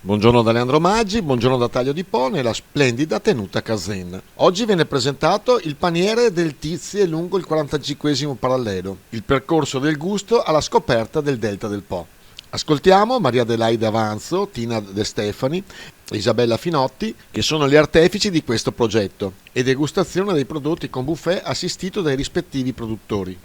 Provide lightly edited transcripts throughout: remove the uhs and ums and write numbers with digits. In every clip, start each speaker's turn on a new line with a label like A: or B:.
A: Buongiorno da Leandro Maggi, buongiorno da Taglio di Po nella splendida tenuta Kazan. Oggi viene presentato il paniere del Tizie lungo il 45esimo parallelo, il percorso del gusto alla scoperta del Delta del Po. Ascoltiamo Maria Adelaide Avanzo, Tina De Stefani e Isabella Finotti, che sono gli artefici di questo progetto, e degustazione dei prodotti con buffet assistito dai rispettivi produttori.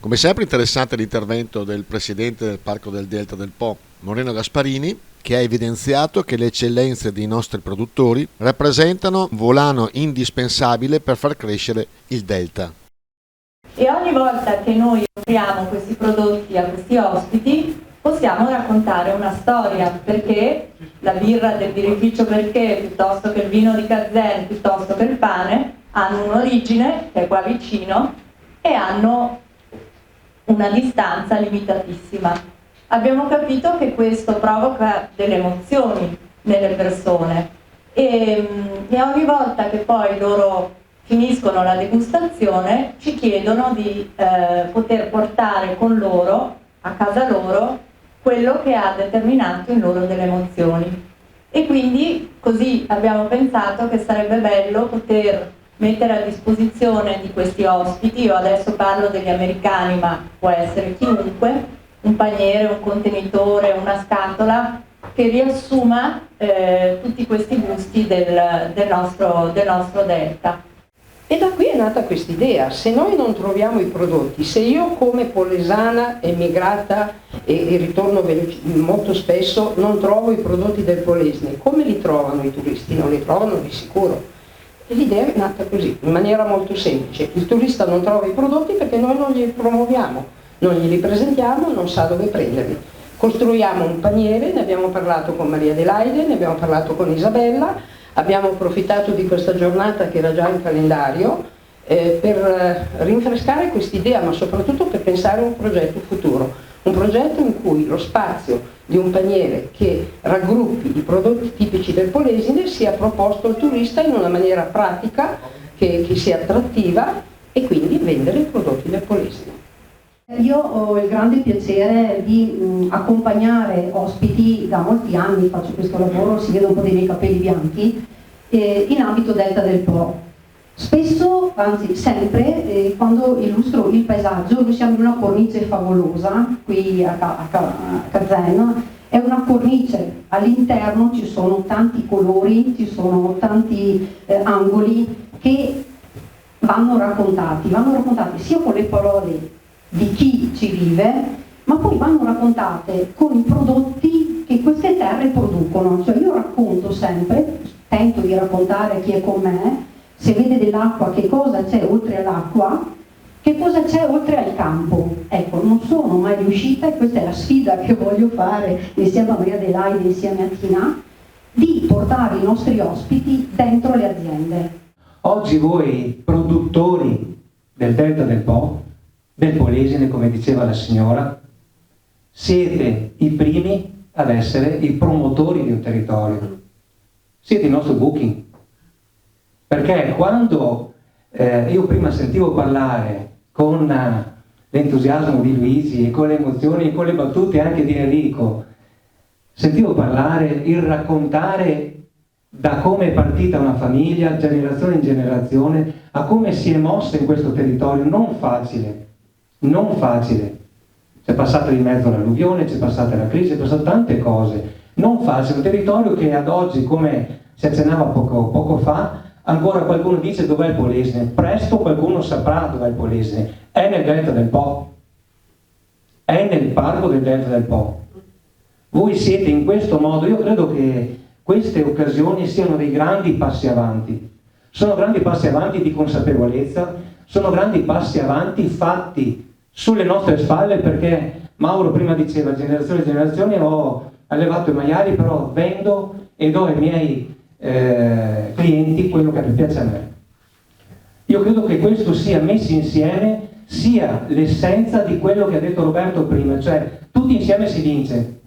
A: Come sempre interessante l'intervento del presidente del Parco del Delta del Po, Moreno Gasparini, che ha evidenziato che le eccellenze dei nostri produttori rappresentano un volano indispensabile per far crescere il Delta.
B: E ogni volta che noi offriamo questi prodotti a questi ospiti possiamo raccontare una storia, perché la birra del birrificio Perché, piuttosto che il vino di Kazan, piuttosto che il pane, hanno un'origine che è qua vicino e hanno una distanza limitatissima. Abbiamo capito che questo provoca delle emozioni nelle persone e ogni volta che poi loro finiscono la degustazione ci chiedono di poter portare con loro, a casa loro, quello che ha determinato in loro delle emozioni. E quindi così abbiamo pensato che sarebbe bello poter mettere a disposizione di questi ospiti, io adesso parlo degli americani ma può essere chiunque, un paniere, un contenitore, una scatola che riassuma tutti questi gusti del nostro Delta.
C: E da qui è nata questa idea: se noi non troviamo i prodotti, se io come polesana emigrata e ritorno molto spesso non trovo i prodotti del Polesine, come li trovano i turisti? Non li trovano di sicuro. E l'idea è nata così, in maniera molto semplice: il turista non trova i prodotti perché noi non li promuoviamo, non glieli presentiamo, non sa dove prenderli. Costruiamo un paniere, ne abbiamo parlato con Maria Adelaide, ne abbiamo parlato con Isabella, abbiamo approfittato di questa giornata che era già in calendario per rinfrescare quest'idea, ma soprattutto per pensare a un progetto futuro, un progetto in cui lo spazio di un paniere che raggruppi i prodotti tipici del Polesine sia proposto al turista in una maniera pratica, che sia attrattiva, e quindi vendere i prodotti del Polesine.
D: Io ho il grande piacere di accompagnare ospiti da molti anni, faccio questo lavoro, si vede un po' dei miei capelli bianchi, in ambito Delta del Po. Spesso, anzi sempre, quando illustro il paesaggio, noi siamo in una cornice favolosa, qui a Kazan, è una cornice, all'interno ci sono tanti colori, ci sono tanti angoli che vanno raccontati sia con le parole di chi ci vive, ma poi vanno raccontate con i prodotti che queste terre producono. Cioè io racconto sempre, tento di raccontare a chi è con me, se vede dell'acqua che cosa c'è oltre all'acqua, che cosa c'è oltre al campo. Ecco, non sono mai riuscita, e questa è la sfida che voglio fare insieme a Maria Adelaide, insieme a Tina, di portare i nostri ospiti dentro le aziende.
E: Oggi voi produttori del Delta del Po, del Polesine, come diceva la signora, siete i primi ad essere i promotori di un territorio. Siete il nostro booking. Perché quando io prima sentivo parlare con l'entusiasmo di Luigi e con le emozioni e con le battute anche di Enrico, sentivo parlare, il raccontare da come è partita una famiglia, generazione in generazione, a come si è mossa in questo territorio, non facile. C'è passata di mezzo l'alluvione, c'è passata la crisi, c'è passata tante cose. Non facile, un territorio che ad oggi, come si accennava poco fa, ancora qualcuno dice dov'è il Polesine. Presto qualcuno saprà dov'è il Polesine. È nel Delta del Po. È nel parco del Delta del Po. Voi siete in questo modo, io credo che queste occasioni siano dei grandi passi avanti. Sono grandi passi avanti di consapevolezza, sono grandi passi avanti fatti sulle nostre spalle, perché Mauro prima diceva generazioni e generazioni ho allevato i maiali, però vendo e do ai miei clienti quello che piace a me. Io credo che questo sia messo insieme, sia l'essenza di quello che ha detto Roberto prima, cioè tutti insieme si vince.